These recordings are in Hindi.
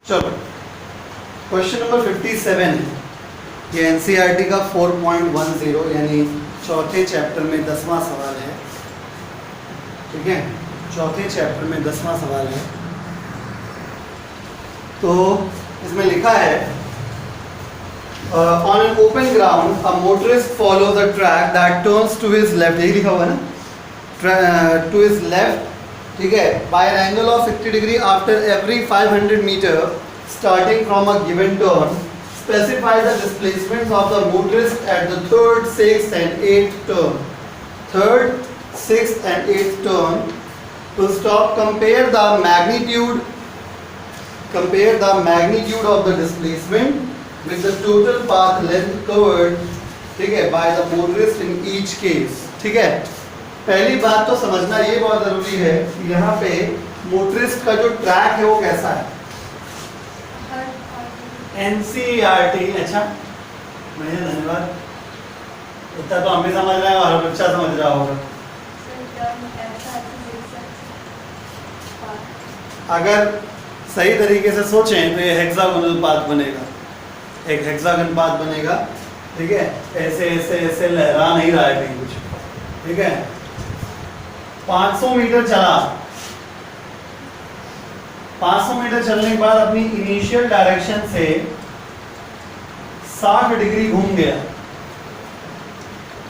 चलो क्वेश्चन नंबर 57 है। ये एनसीईआरटी का 4.10 यानी चौथे चैप्टर में 10वां सवाल है। ठीक है, चौथे चैप्टर में 10वां सवाल है। तो इसमें लिखा है on an open ground a motorist follow the track that turns to his left. यही लिखा हुआ है ना, टू हिज लेफ्ट। ठीक है, by an angle of 60 degree after every 500 meter starting from a given turn. Specify the displacements of the motorist at the third, sixth and eighth turn. Third, sixth and eighth turn. To stop, compare the magnitude of the displacement with the total path length covered, ठीक है, by the motorist in each case. ठीक है, पहली बात तो समझना ये बहुत जरूरी है कि यहाँ पे मोटरिस्ट का जो ट्रैक है वो कैसा है। एनसीईआरटी, अच्छा बढ़िया, धन्यवाद। इतना तो हम भी समझ रहे हैं और बच्चा समझ रहा होगा। अगर सही तरीके से सोचें तो ये हेक्सागोनल पाथ बनेगा, एक हेक्सागन पाथ बनेगा। ठीक है, ऐसे ऐसे ऐसे लहरा नहीं रहा है कहीं कुछ। ठीक है, 500 मीटर चला, 500 मीटर चलने के बाद अपनी इनिशियल डायरेक्शन से 60 डिग्री घूम गया,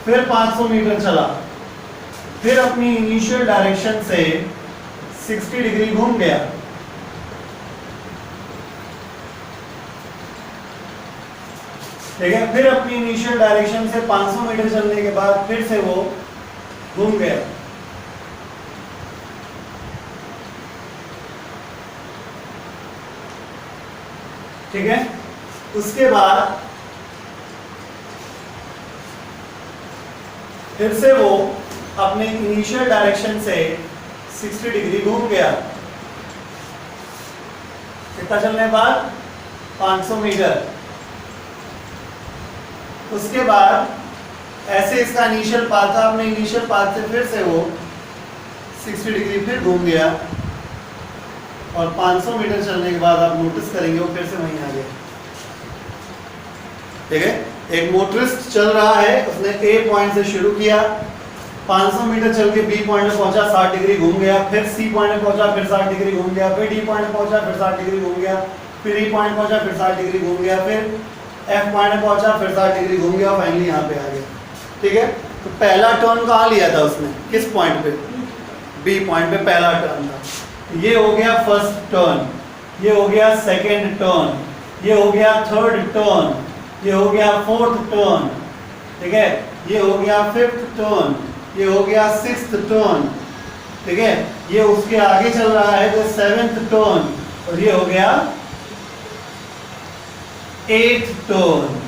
फिर 500 मीटर चला, फिर अपनी इनिशियल डायरेक्शन से 60 डिग्री घूम गया, ठीक है, फिर अपनी इनिशियल डायरेक्शन से 500 मीटर चलने के बाद फिर से वो घूम गया। ठीक है, उसके बाद फिर से वो अपने इनिशियल डायरेक्शन से 60 डिग्री घूम गया। कितना चलने के बाद 500 मीटर। उसके बाद ऐसे इसका इनिशियल पाथ था, अपने इनिशियल पाथ से फिर से वो 60 डिग्री फिर घूम गया और 500 मीटर चलने के बाद आप नोटिस करेंगे वो फिर से वहीं आ गया। ठीक है, एक मोटरिस्ट चल रहा है, उसने ए पॉइंट से शुरू किया, 500 मीटर चल के बी पॉइंट में पहुंचा, 60 डिग्री घूम गया, फिर सी पॉइंट में पहुंचा, फिर 60 डिग्री घूम गया, फिर डी पॉइंट में पहुंचा, फिर 60 डिग्री घूम गया, फिर ई पॉइंट पहुंचा, फिर 60 डिग्री घूम गया, फिर एफ पॉइंट में पहुंचा, फिर 60 डिग्री घूम गया, फाइनली यहाँ पे आ गया। ठीक है, तो पहला टर्न कहाँ लिया था उसने, किस पॉइंट पे, बी पॉइंट पे पहला टर्न था। ये हो गया फर्स्ट टर्न, ये हो गया सेकेंड टर्न, ये हो गया थर्ड टर्न, ये हो गया फोर्थ टर्न। ठीक है, ये हो गया फिफ्थ टर्न, ये हो गया सिक्स्थ टर्न। ठीक है, ये उसके आगे चल रहा है तो सेवेंथ टर्न, और ये हो गया एट्थ टर्न।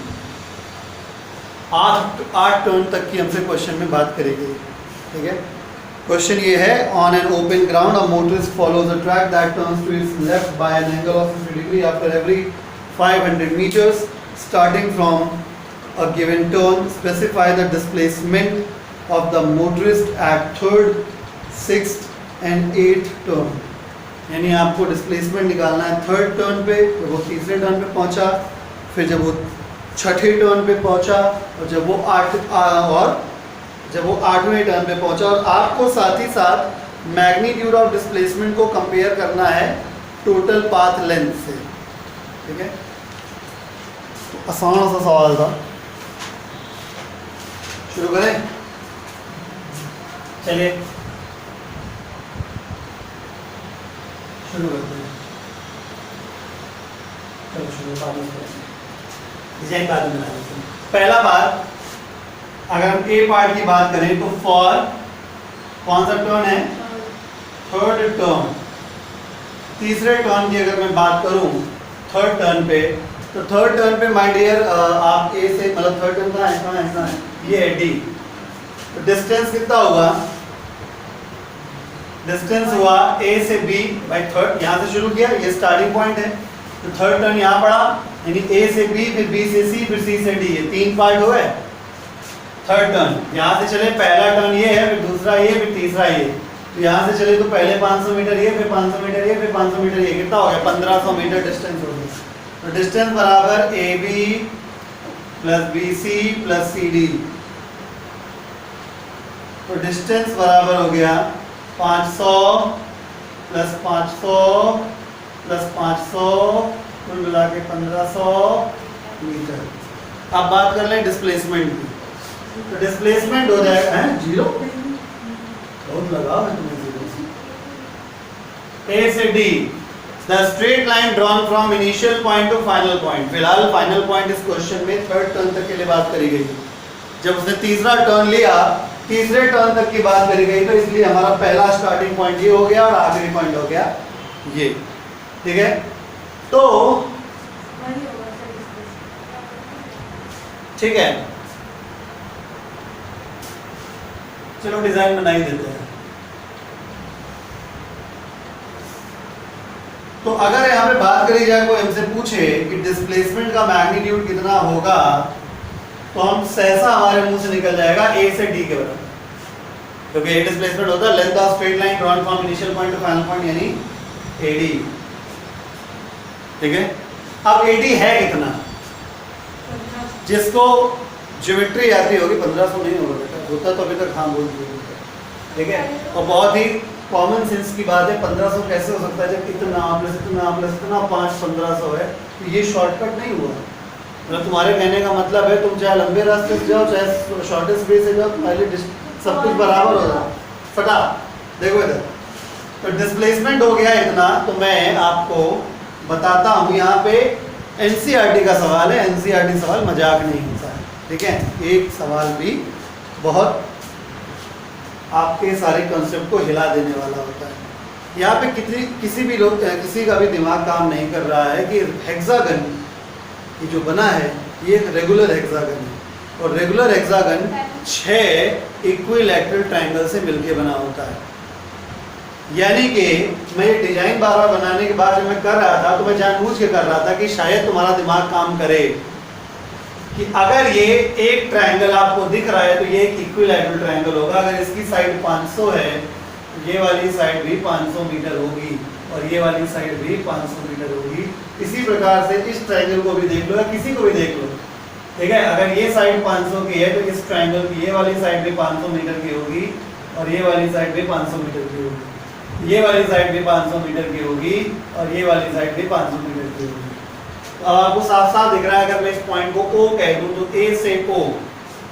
8 टर्न तक की हमसे क्वेश्चन में बात करेगी। ठीक है, क्वेश्चन ये है, on an open ground a motorist follows a track that turns to his left by an angle of 60 degree after every 500 meters starting from a given turn. Specify the displacement of the motorist at third, sixth and eighth turn. यानी आपको डिस्प्लेसमेंट निकालना है थर्ड टर्न पे, जब वो तीसरे टर्न पे पहुंचा, फिर जब वो छठे टर्न पे पहुंचा, और जब वो आठवें टर्न पे पहुंचा। और आपको साथ ही साथ मैग्नीट्यूड ऑफ डिस्प्लेसमेंट को कंपेयर करना है टोटल पाथ लेंथ से। ठीक है, आसान सा सवाल था, शुरू करें। चलिए शुरू करते हैं। चलो शुरू डिजाइन बाद में बना लेते हैं। पहला बात, अगर हम ए पार्ट की बात करें तो फॉर कौन सा टर्न है, थर्ड टर्न। तीसरे टर्न की अगर मैं बात करूं थर्ड टर्न पे, तो थर्ड टर्न पे माय डियर आप ए से, मतलब थर्ड टर्न का ऐसा है, ये है डी। तो डिस्टेंस कितना होगा, डिस्टेंस हुआ ए से बी बाय थर्ड, यहाँ से शुरू किया, ये स्टार्टिंग पॉइंट है, तो थर्ड टर्न यहाँ पड़ा, यानी ए से बी, फिर बी से सी, फिर सी से डी, ये 3 पार्ट हुए थर्ड टर्न। यहाँ से चले, पहला टर्न ये है, फिर दूसरा ये, फिर तीसरा ये, तो यहाँ से चले तो पहले 500 मीटर ये, फिर 500 मीटर ये, फिर 500 मीटर ये, कितना हो गया 1500 मीटर डिस्टेंस हो गया। तो डिस्टेंस बराबर A B plus B C plus C D. तो डिस्टेंस बराबर हो गया 500 प्लस 500 प्लस 500 कुल मिला के 1500 मीटर। अब बात कर लें डिस्प्लेसमेंट की। तो डिस्प्लेसमेंट हो जाएगा है जीरो, बहुत लगाव है तुम्हें जीरो से। ए से D the straight line drawn from initial point two final point. फिलहाल फाइनल पॉइंट इस क्वेश्चन में थर्ड टर्न तक के लिए बात करी गई। जब उसने तीसरा टर्न लिया, तीसरे टर्न तक की बात करी गई, तो इसलिए हमारा पहला स्टार्टिंग पॉइंट ये हो गया और आखिरी पॉइंट हो गया ये। ठीक है, तो ठीक है, चलो डिजाइन बना ही देते हैं। तो अगर यहाँ पे बात करी जाए, कोई हमसे पूछे कि डिस्प्लेसमेंट का मैग्नीट्यूड कितना होगा, तो हम सहसा हमारे मुंह से निकल जाएगा ए से डी के बराबर, क्योंकि ए डिस्प्लेसमेंट होता है length of straight line drawn from initial point two final point, यानी एडी। ठीक है, अब एडी है कितना, जिसको ज्योमेट्री आती होगी, 1500 नहीं होगा बेटा, होता तो अभी तक हाँ बोल दिया। ठीक है, और बहुत ही कॉमन सेंस की बात है, 1500 कैसे हो सकता है जब इतना प्लस इतना प्लस इतना 5 1500 है। तो ये शॉर्टकट नहीं हुआ, मतलब तुम्हारे कहने का मतलब है तुम चाहे लंबे रास्ते से जाओ चाहे शॉर्टेस्ट वे से जाओ, तुम्हारे सब कुछ बराबर हो जाए। फटा देखो इधर, तो डिस्प्लेसमेंट हो गया इतना। तो मैं आपको बताता हूँ, यहाँ पे एनसीईआरटी का सवाल है, एनसीईआरटी सवाल मजाक नहीं होता है। ठीक है, एक सवाल भी बहुत आपके सारे कंसेप्ट को हिला देने वाला होता है। यहाँ पे किसी का भी दिमाग काम नहीं कर रहा है कि हेक्सागन ये जो बना है ये एक रेगुलर हेक्सागन है, और रेगुलर हेक्सागन 6 इक्विलैटरल ट्रायंगल से मिलके बना होता है। यानी कि मैं ये डिजाइन बार बार बनाने के बाद जब मैं कर रहा था, तो मैं जानबूझ के कर रहा था कि शायद तुम्हारा दिमाग काम करे कि अगर ये एक ट्रायंगल आपको दिख रहा है तो ये एक इक्विलैटरल ट्रायंगल होगा। अगर इसकी साइड 500 है, ये वाली साइड भी 500 मीटर होगी और ये वाली साइड भी 500 मीटर होगी। इसी प्रकार से इस ट्रायंगल को भी देख लो या किसी को भी देख लो। ठीक है, अगर ये साइड 500 की है तो इस ट्रायंगल की ये वाली साइड भी 500 मीटर की होगी और ये वाली साइड भी 500 मीटर की होगी, ये वाली साइड भी 500 मीटर की होगी और ये वाली साइड भी 500 मीटर की होगी। तो अब आपको साफ साफ दिख रहा है, अगर मैं इस पॉइंट को O कह दूं तो A से O,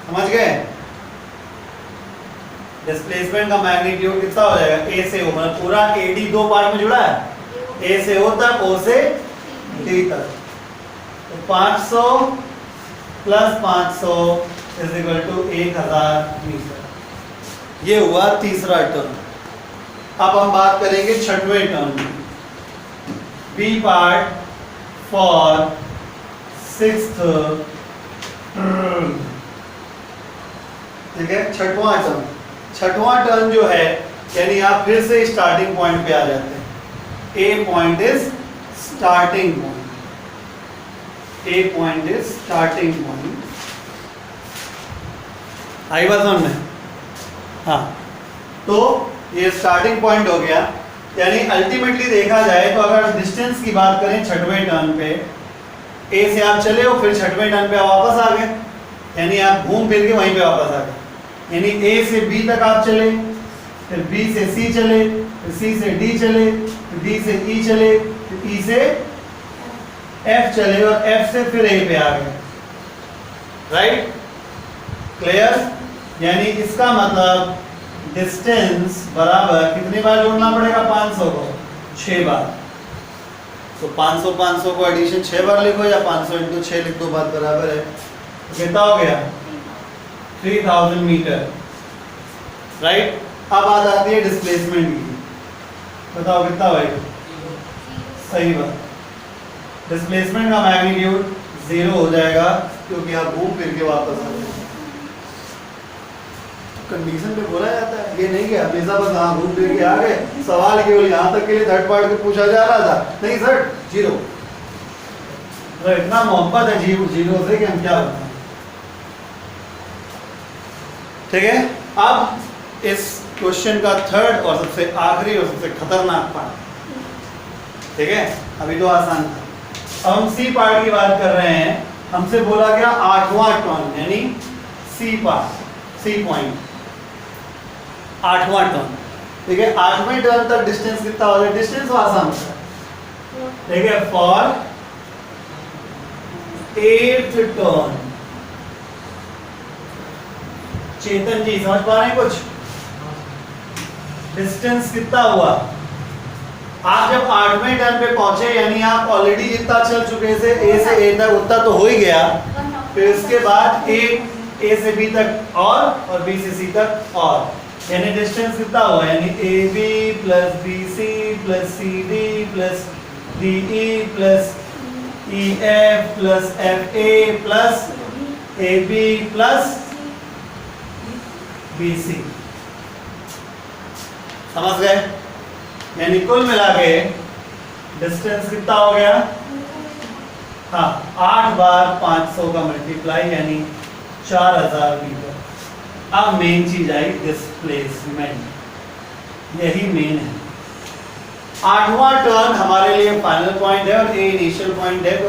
समझ गए? डिस्प्लेसमेंट का मैग्नीट्यूड कितना हो जाएगा A से O, मतलब पूरा AD 2 पार्ट में जुड़ा है, A से O तक, O से D तक। तो 500 plus 500 is equal to 1000 meter. ये हुआ तीसरा टर्न। अब हम बात करेंगे छठवें टर्न में, B part for 6th turn. ठीक है, छठवां टर्न। छठवां टर्न जो है, यानी आप फिर से स्टार्टिंग पॉइंट पे आ जाते हैं। A point is starting point, A point is starting point. आई बात समझ में? हाँ, तो ये स्टार्टिंग पॉइंट हो गया। यानी अल्टीमेटली देखा जाए तो अगर डिस्टेंस की बात करें छठवें टर्न पे, ए से आप चले हो, फिर छठवें टर्न पे आप वापस आ गए, यानी आप घूम फिर के वहीं पे वापस आ गए। यानी ए से बी तक आप चले, फिर बी से सी चले, फिर सी से डी चले, फिर डी से ई चले, फिर ई से एफ चले और एफ से फिर ए पे आ गए। Right, clear? यानी इसका मतलब डिस्टेंस बराबर कितनी बार जोड़ना पड़ेगा 500 को? 6 बार। तो 500 500 को एडिशन 6 बार लिखो या 500 इंटू 6 लिख दो, बात बराबर है। कितना हो गया? 3000 मीटर। राइट, अब बात आती है डिस्प्लेसमेंट की। बताओ कितना होगा? सही बात, डिस्प्लेसमेंट का मैग्नीट्यूड 0 हो जाएगा, क्योंकि आप घूम फिर के वापस आ जाएंगे। कंडीशन पे बोला जाता है, ये नहीं कि हमेशा बस हाँ घूम फिर के आ गए। सवाल केवल यहाँ तक के लिए थर्ड पार्ट के पूछा जा रहा था, नहीं सर 0। तो इतना मोहब्बत है 0 से कि हम क्या बताएं। ठीक है, अब इस क्वेश्चन का थर्ड और सबसे आखिरी और सबसे खतरनाक पार्ट, ठीक है। अभी तो आसान था। अब हम सी पार्ट की बात कर रहे हैं। हमसे बोला गया 8वां टर्न, यानी सी पार्ट, सी पॉइंट, 8वां टर्न, ठीक है। 8वें टर्न तक डिस्टेंस कितना हो जाए? डिस्टेंस आसान होता है, ठीक है। फॉर 8th टर्न, चेतन जी समझ पा रहे हैं कुछ? डिस्टेंस कितना हुआ? आप जब 8वें टर्न पे पहुंचे, यानी आप ऑलरेडी जितना चल चुके थे ए से ए तक, उतना तो हो ही गया। फिर इसके बाद ए से बी तक और बी से सी तक और, यानी डिस्टेंस कितना हुआ? यानी A B plus B C plus C D plus D E plus E F plus F A plus A B plus B C. समझ गए? यानी कुल मिला के डिस्टेंस कितना हो गया? हाँ, 8 बार 500 का मल्टीप्लाई, यानी 4000 मीटर। अब मेन चीज आई डिस्प्लेसमेंट, यही मेन है। 8वां टर्न हमारे लिए फाइनल पॉइंट है और ए इनिशियल पॉइंट है। तो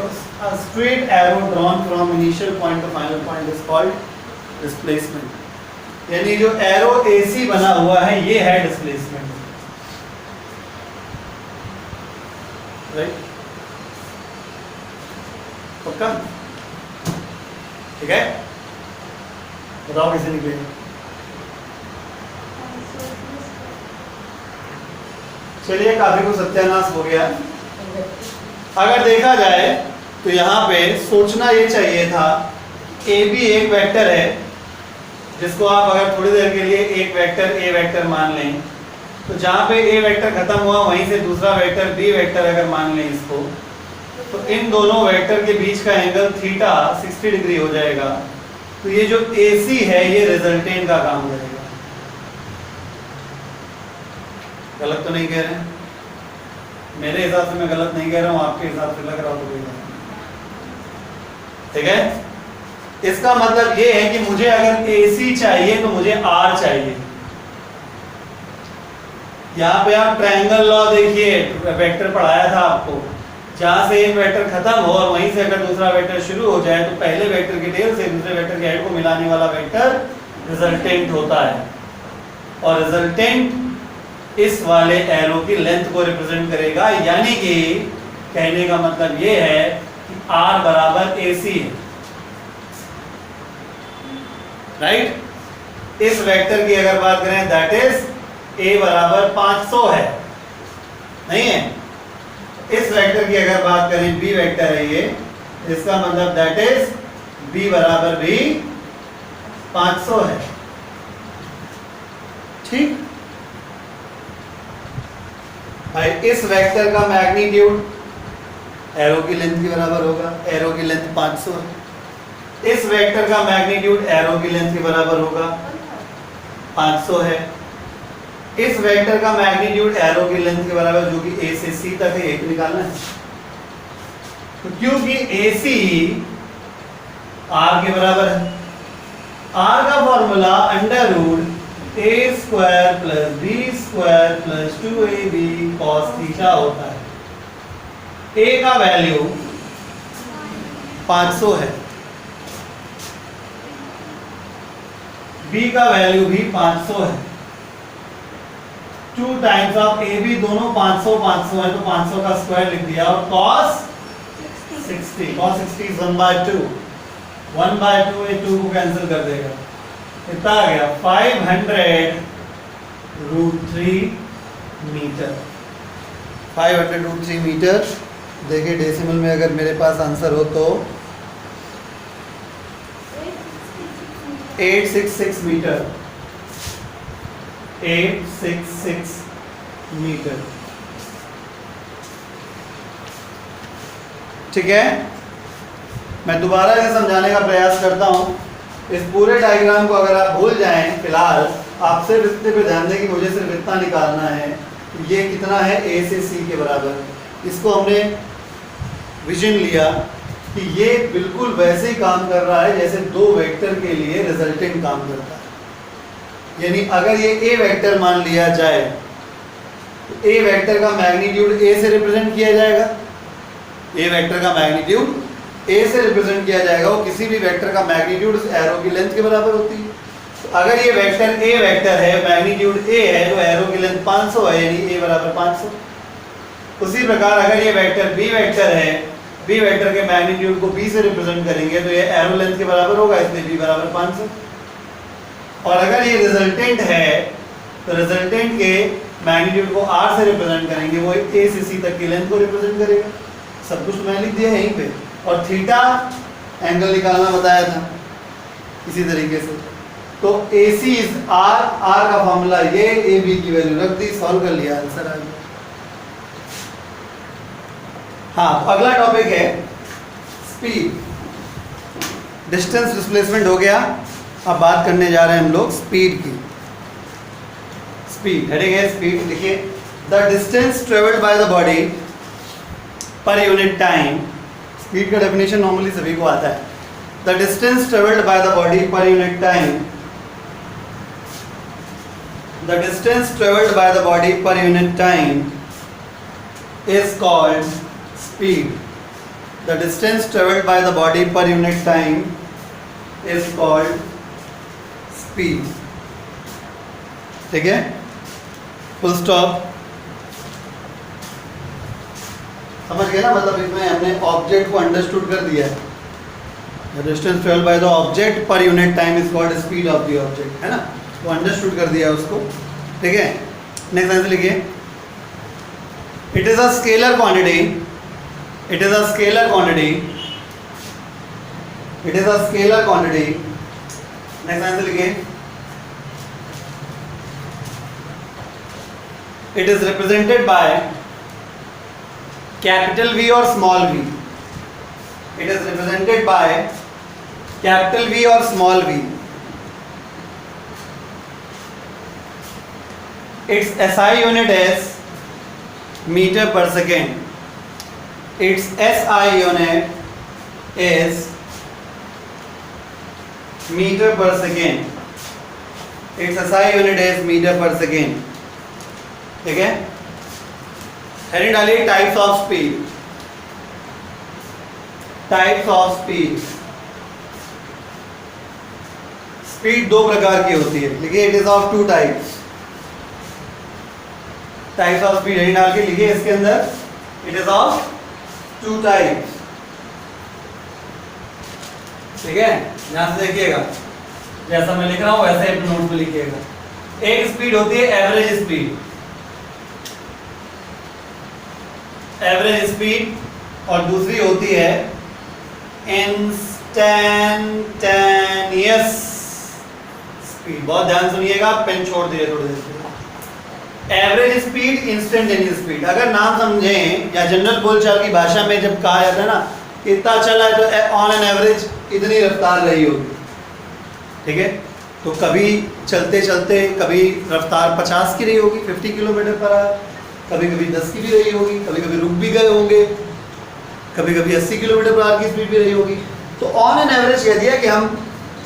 straight arrow drawn from initial point two final point is called displacement. यानी जो एरो एसी बना हुआ है ये है डिस्प्लेसमेंट, राइट? पक्का? ठीक है, बताओ कैसे निकलेगा? चलिए, काफी को सत्यानाश हो गया। अगर देखा जाए तो यहाँ पे सोचना ये चाहिए था, ए बी एक वेक्टर है जिसको आप अगर थोड़ी देर के लिए एक वेक्टर ए वेक्टर मान लें, तो जहाँ पे ए वेक्टर खत्म हुआ वहीं से दूसरा वेक्टर बी वेक्टर अगर मान लें इसको, तो इन दोनों वेक्टर के बीच का एंगल थीटा 60 डिग्री हो जाएगा। तो ये जो AC है ये रिजल्टेंट का काम करेगा। गलत तो नहीं कह रहे हैं? मेरे हिसाब से मैं गलत नहीं कह रहा हूँ, आपके हिसाब से लग रहा हो तो कोई बात नहीं, ठीक है। इसका मतलब ये है कि मुझे अगर AC चाहिए तो मुझे R चाहिए। यहाँ पे आप ट्रायंगल लॉ देखिए, वेक्टर पढ़ाया था आपको, जहां से एक वेक्टर खत्म हो और वहीं से अगर दूसरा वेक्टर शुरू हो जाए तो पहले वेक्टर के टेल से दूसरे वेक्टर के हेड को मिलाने वाला वेक्टर रिजल्टेंट होता है। और रिजल्टेंट इस वाले एरो की लेंथ को रिप्रेजेंट करेगा, यानी कि कहने का मतलब ये है कि R बराबर AC है, राइट? इस वेक्टर की अगर बात करें दैट इज A बराबर 500 है, नहीं है? इस वेक्टर की अगर बात करें B वेक्टर है ये, इसका मतलब दैट इज B बराबर भी 500 है, ठीक? भाई इस वेक्टर का मैग्नीट्यूड एरो की लेंथ के बराबर होगा, एरो की लेंथ 500 है। इस वेक्टर का मैग्नीट्यूड एरो की लेंथ के बराबर होगा, 500 है। इस वेक्टर का मैग्नीट्यूड एरो की लेंथ के बराबर, जो कि A से C तक है, एक निकालना है। तो क्योंकि AC R के बराबर है, R का formula under root A square plus B square plus 2AB cos theta होता है। A का वैल्यू 500 है, B का वैल्यू भी 500 है। 2 टाइम्स ऑफ ए बी, दोनों 500 500 है तो 500 का स्क्वायर लिख दिया, और cos 60, cos 60 is 1/2, 1/2 ये 2 को कैंसिल कर देगा, कितना आ गया? 500√3 मीटर। 500√3 मीटर। देखिए डेसिमल में अगर मेरे पास आंसर हो तो 866 मीटर, 866 मीटर, ठीक है। मैं दोबारा इसे समझाने का प्रयास करता हूँ। इस पूरे डायग्राम को अगर आप भूल जाएं, फिलहाल आप सिर्फ इतने पे ध्यान दें कि मुझे सिर्फ इतना निकालना है, ये कितना है? A से C के बराबर। इसको हमने विजन लिया कि ये बिल्कुल वैसे ही काम कर रहा है जैसे दो वेक्टर के लिए रिजल्टेंट काम करता है। यानी अगर ये ए वेक्टर मान लिया जाए तो ए वेक्टर का मैग्नीट्यूड ए से रिप्रेजेंट किया जाएगा। ए वेक्टर का मैग्नीट्यूड ए से रिप्रेजेंट किया जाएगा। वो किसी भी वेक्टर का मैग्नीट्यूड उस एरो की लेंथ के बराबर होती है। तो अगर ये वेक्टर ए वेक्टर है, मैग्नीट्यूड ए है, तो एरो की लेंथ 500 है, यानी ए बराबर 500। उसी प्रकार अगर ये वेक्टर बी वेक्टर है, बी वेक्टर के मैग्नीट्यूड को बी से रिप्रेजेंट करेंगे तो ये एरो लेंथ के बराबर होगा, इसलिए बी बराबर 500। और अगर ये रिजल्टेंट है तो रिजल्टेंट के मैग्नीट्यूड को आर से रिप्रेजेंट करेंगे, वो ए से सी तक की लेंथ को रिप्रेजेंट करेगा। सब कुछ मैं लिख दिया यहीं पे। और थीटा एंगल निकालना बताया था इसी तरीके से। तो ए सी इज आर, आर का फॉर्मूला ये, ए बी की वैल्यू रख दी, सॉल्व कर लिया, आंसर आ गया। हाँ, तो अगला टॉपिक है स्पीड। डिस्टेंस डिस्प्लेसमेंट हो गया, अब बात करने जा रहे हैं हम लोग स्पीड की। स्पीड हेडिंग है स्पीड, लिखिए the distance travelled by the body per unit time. Speed का डेफिनेशन नॉर्मली सभी को आता है। The distance travelled by the body per unit time, the distance travelled by the body per unit time is called speed. The distance traveled by the body per unit time is called speed. ठीक है, फुल स्टॉप। समझ गए ना, मतलब इसमें हमने ऑब्जेक्ट को अंडरस्टूड कर दिया है। The distance traveled by the object per unit time is called speed of the object, है ना, तो अंडरस्टूड कर दिया उसको। ठीक है, नेक्स्ट आंसर लिखिए It is a scalar quantity. It is a scalar quantity. It is a scalar quantity. Next answer लिखिए। It is represented by capital V or small v. It is represented by capital V or small v. Its SI unit is meter per second. Its SI unit is meter per second. Its SI unit is meter per second. ठीक है, हेडिंग डालिए types of speed. Types of speed. Speed दो प्रकार की होती है, लिखिए it is of two types. Types of speed heading डाल के लिखिए इसके अंदर, it is of two types. ठीक है, ध्यान से देखिएगा, जैसा मैं लिख रहा हूं वैसे अपने नोट में लिखिएगा। एक स्पीड होती है एवरेज स्पीड, एवरेज स्पीड, और दूसरी होती है इंस्टैंटेनियस स्पीड। बहुत ध्यान सुनिएगा, पेन छोड़ दीजिए थोड़ी देर के लिए। Average speed, instantaneous speed. अगर नाम समझें या जनरल बोलचाल की भाषा में जब कहा जाता है ना कि इतना चला है तो ऑन एन एवरेज इतनी रफ्तार रही होगी। ठीक है, तो कभी चलते चलते कभी रफ्तार 50 की रही होगी, 50 किलोमीटर पर आवर, कभी कभी 10 की भी रही होगी, कभी कभी रुक भी गए होंगे, कभी कभी 80 किलोमीटर पर आवर की स्पीड भी रही होगी। तो ऑन एन एवरेज कह दिया कि हम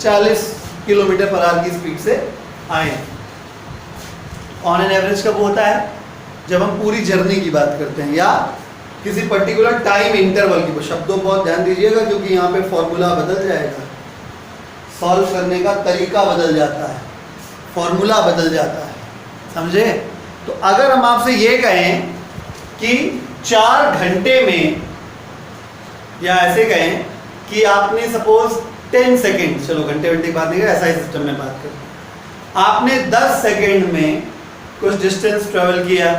40 किलोमीटर पर आवर की स्पीड से आए। ऑन एन एवरेज कब होता है? जब हम पूरी जर्नी की बात करते हैं या किसी पर्टिकुलर टाइम इंटरवल की। शब्दों बहुत ध्यान दीजिएगा क्योंकि यहाँ पे फॉर्मूला बदल जाएगा, सॉल्व करने का तरीका बदल जाता है, फॉर्मूला बदल जाता है, समझे? तो अगर हम आपसे ये कहें कि 4 घंटे में, या ऐसे कहें कि आपने सपोज 10 सेकेंड, चलो घंटे की बात नहीं कर, ऐसा ही सिस्टम में बात करें, आपने 10 सेकेंड में कुछ डिस्टेंस ट्रेवल किया।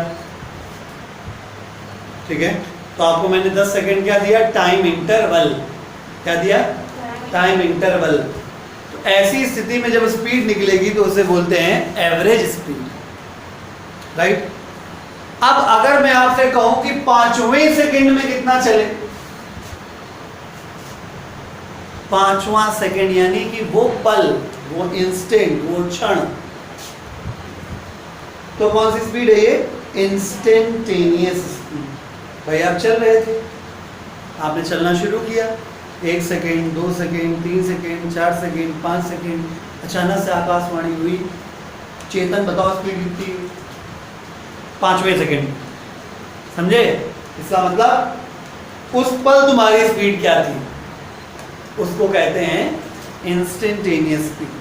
ठीक है, तो आपको मैंने 10 सेकेंड क्या दिया? Time interval. क्या दिया? Time interval. तो ऐसी स्थिति में जब स्पीड निकलेगी तो उसे बोलते हैं एवरेज स्पीड, राइट? अब अगर मैं आपसे कहूं कि 5वें सेकेंड में कितना चले, 5वां सेकेंड यानी कि वो पल, वो इंस्टेंट, वो क्षण, तो कौन सी स्पीड है ये? Instantaneous speed. भाई आप चल रहे थे, आपने चलना शुरू किया, 1 second, 2 second, 3 second, 4 second, 5 second, अचानक से आकाशवाणी हुई चेतन बताओ स्पीड कितनी? 5वें सेकंड। समझे? इसका मतलब उस पल तुम्हारी स्पीड क्या थी, उसको कहते हैं इंस्टेंटेनियस स्पीड।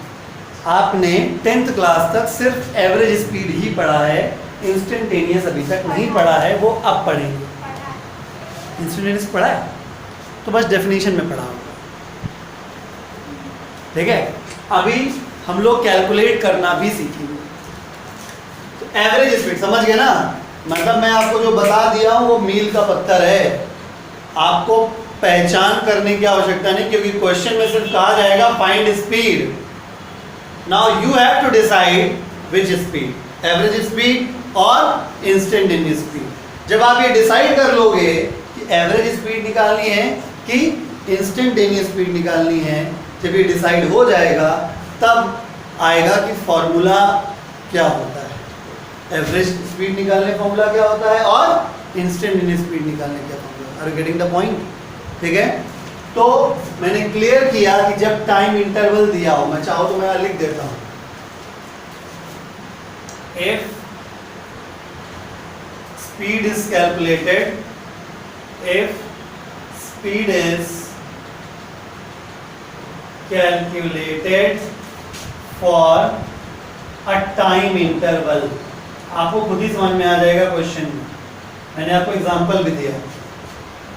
आपने 10th क्लास तक सिर्फ एवरेज स्पीड ही पढ़ा है, इंस्टेंटेनियस अभी तक नहीं पढ़ा है, वो अब पढ़ेंगे। इंस्टेंटेनियस पढ़ा है तो बस डेफिनेशन में पढ़ा होगा, ठीक है। अभी हम लोग कैलकुलेट करना भी सीखेंगे। तो एवरेज स्पीड समझ गए ना, मतलब मैं आपको जो बता दिया हूं वो मील का पत्थर है, आपको पहचान करने की आवश्यकता नहीं, क्योंकि क्वेश्चन में सिर्फ कहा जाएगा find speed. Now you have to decide which speed, average speed और इंस्टेंटेनियस स्पीड। जब आप ये डिसाइड कर लोगे कि एवरेज स्पीड निकालनी है कि इंस्टेंटेनियस स्पीड निकालनी है, जब ये डिसाइड हो जाएगा तब आएगा कि फॉर्मूला क्या होता है, एवरेज स्पीड निकालने फॉर्मूला क्या होता है और इंस्टेंटेनियस स्पीड निकालने क्या formula. Are you getting the point? ठीक है, तो मैंने क्लियर किया कि जब टाइम इंटरवल दिया हो, मैं चाहो तो मैं लिख देता हूं, if speed is calculated, if speed is calculated for a time interval, आपको खुद ही समझ में आ जाएगा क्वेश्चन में, मैंने आपको एग्जांपल भी दिया।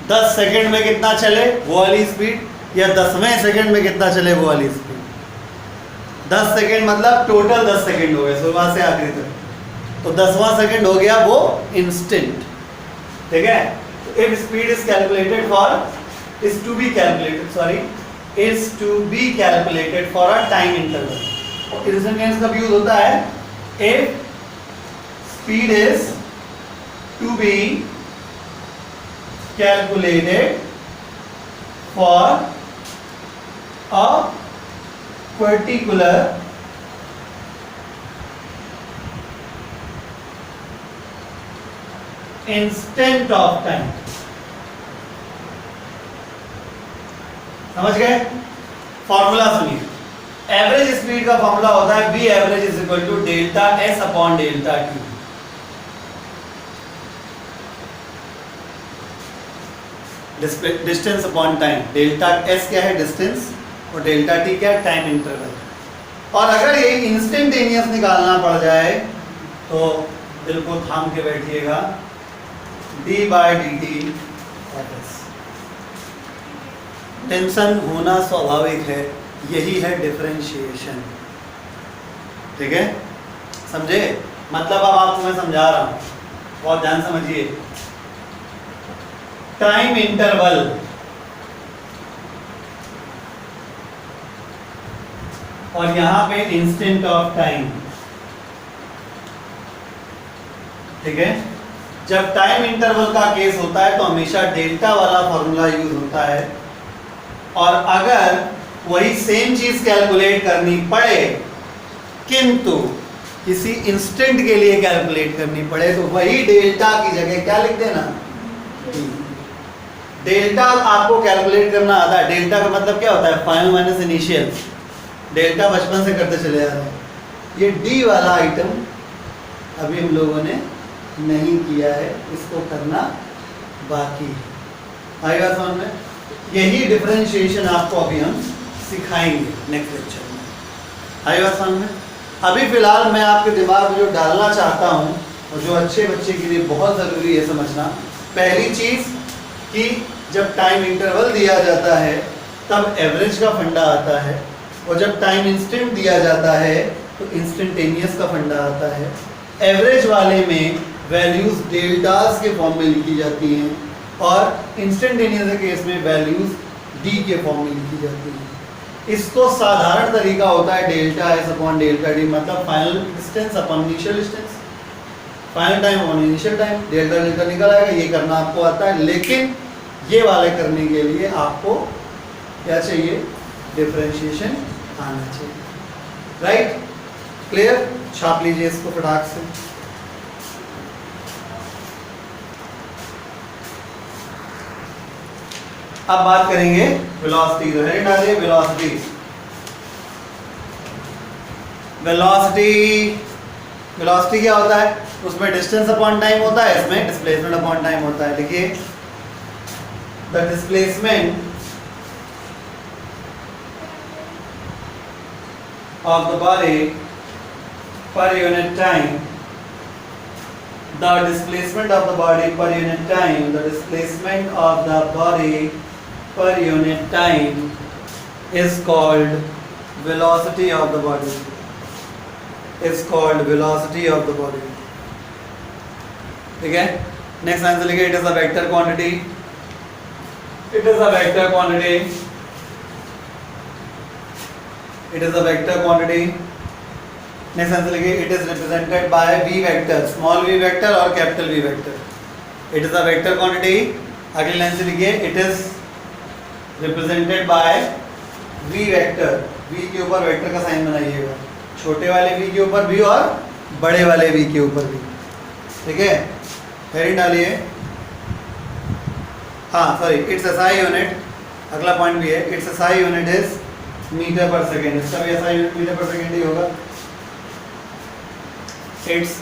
10 सेकंड में कितना चले वो वाली स्पीड या 10वें सेकंड में कितना चले वो वाली स्पीड। 10 सेकंड मतलब टोटल 10 सेकंड हो गए शुरुआत से आखिरी तक, तो 10वां सेकंड हो गया वो इंस्टेंट, ठीक है। If speed is calculated for is to be calculated for a time interval, instantaneous कब यूज होता है? if speed is to be calculated for a particular instant of time। समझ गए? फॉर्मूला सुनिए, एवरेज स्पीड का फॉर्मूला होता है v average is equal to delta s upon delta t। Distance upon time, delta s क्या है डिस्टेंस और डेल्टा t क्या है टाइम इंटरवल। और अगर ये इंस्टेंटेनियस निकालना पड़ जाए तो बिल्कुल थाम के बैठिएगा, d/dt fs। टेंशन होना स्वाभाविक है, यही है डिफरेंशिएशन, ठीक है, समझे? मतलब अब आपको मैं समझा रहा हूं, बहुत ध्यान समझिए। टाइम इंटरवल और यहां पे इंस्टेंट ऑफ टाइम, ठीक है। जब टाइम इंटरवल का केस होता है तो हमेशा डेल्टा वाला फॉर्मूला यूज होता है, और अगर वही सेम चीज कैलकुलेट करनी पड़े किंतु किसी इंस्टेंट के लिए कैलकुलेट करनी पड़े तो वही डेल्टा की जगह क्या लिख देना, डेल्टा। आपको कैलकुलेट करना आता है, डेल्टा का मतलब क्या होता है? Final minus initial. डेल्टा बचपन से करते चले आ रहे हैं। ये डी वाला आइटम अभी हम लोगों ने नहीं किया है, इसको करना बाकी है। आएगा समझ में? यही डिफरेंशिएशन आपको अभी हम सिखाएंगे नेक्स्ट लेक्चर में। आएगा समझ में? अभी फिलहाल मैं आपके दिमाग में जो डालना चाहता हूँ और जो अच्छे बच्चे के लिए बहुत ज़रूरी है समझना, पहली चीज़ कि जब टाइम इंटरवल दिया जाता है तब एवरेज का फंडा आता है, और जब टाइम इंस्टेंट दिया जाता है तो इंस्टेंटेनियस का फंडा आता है। एवरेज वाले में वैल्यूज़ डेल्टास के फॉर्म में लिखी जाती हैं और इंस्टेंटेनियस के केस में वैल्यूज़ डी के फॉर्म में लिखी जाती हैं। इसको साधारण तरीका होता है delta S upon delta D, मतलब final distance upon initial distance, final time upon initial time, delta delta निकल आएगा। ये करना आपको आता है, लेकिन ये वाले करने के लिए आपको क्या चाहिए? डिफरेंशिएशन आना चाहिए। राइट? क्लियर? छाप लीजिए इसको फटाक से। अब बात करेंगे वेलोसिटी। तो हेडिंग डालिए वेलोसिटी। वेलोसिटी वेलोसिटी क्या होता है, उसमें डिस्टेंस अपॉन टाइम होता है, इसमें डिस्प्लेसमेंट अपॉन टाइम होता है। देखिए the displacement of the body per unit time, the displacement of the body per unit time, the displacement of the body per unit time is called velocity of the body, is called velocity of the body। ठीक है, नेक्स्ट आंसर लिखिए, it is a vector quantity, it is a vector quantity, it is a vector quantity। Next answer लिखिए, it is represented by v vector, small v vector और capital v vector. It is a vector quantity. अगली लाइन से लिखिए, it is represented by v vector. V के ऊपर वेक्टर का साइन बनाइएगा, छोटे वाले वी के ऊपर भी और बड़े वाले वी के ऊपर भी। ठीक है, हेडिंग डालिए। हाँ सॉरी, इट्स एसआई यूनिट, अगला पॉइंट भी है, it's SI unit is meter per second. इसका भी SI unit meter per second ही होगा। Its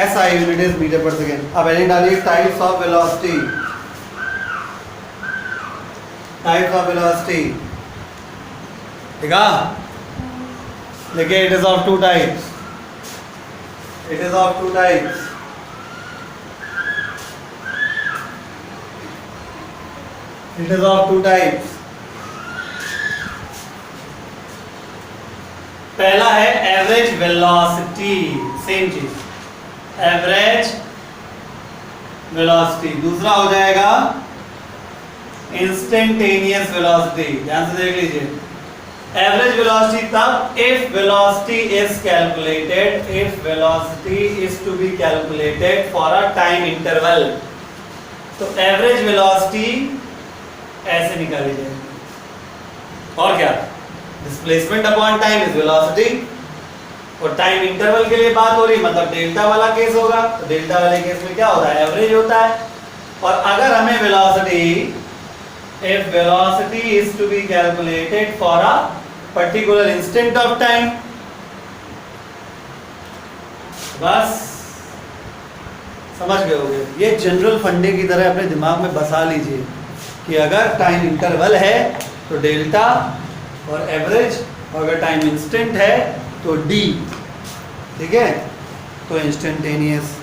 SI unit is meter per second। अब हेडिंग डालिए, types of velocity, types of velocity. ठीक है, देखिए, it is of two types, it is of two types. It is of two types. पहला है एवरेज वेलोसिटी, सेम चीज, एवरेज वेलोसिटी। दूसरा हो जाएगा इंस्टेंटेनियस वेलोसिटी। ध्यान से देख लीजिए, एवरेज वेलोसिटी तब if velocity is calculated, if velocity is to be calculated for a time interval. तो एवरेज वेलोसिटी ऐसे निकाली जाएगी। और क्या, displacement upon time is velocity. और टाइम इंटरवल के लिए बात हो रही, मतलब डेल्टा वाला केस होगा। तो डेल्टा वाले केस में क्या होता है, एवरेज होता है। और अगर हमें velocity, if velocity is to be calculated for a particular instant of time, बस समझ गए होगे। ये जनरल फंडे की तरह अपने दिमाग में बसा लीजिए कि अगर टाइम इंटरवल है तो डेल्टा और एवरेज, और अगर टाइम इंस्टेंट है तो डी। ठीक है, तो इंस्टेंटेनियस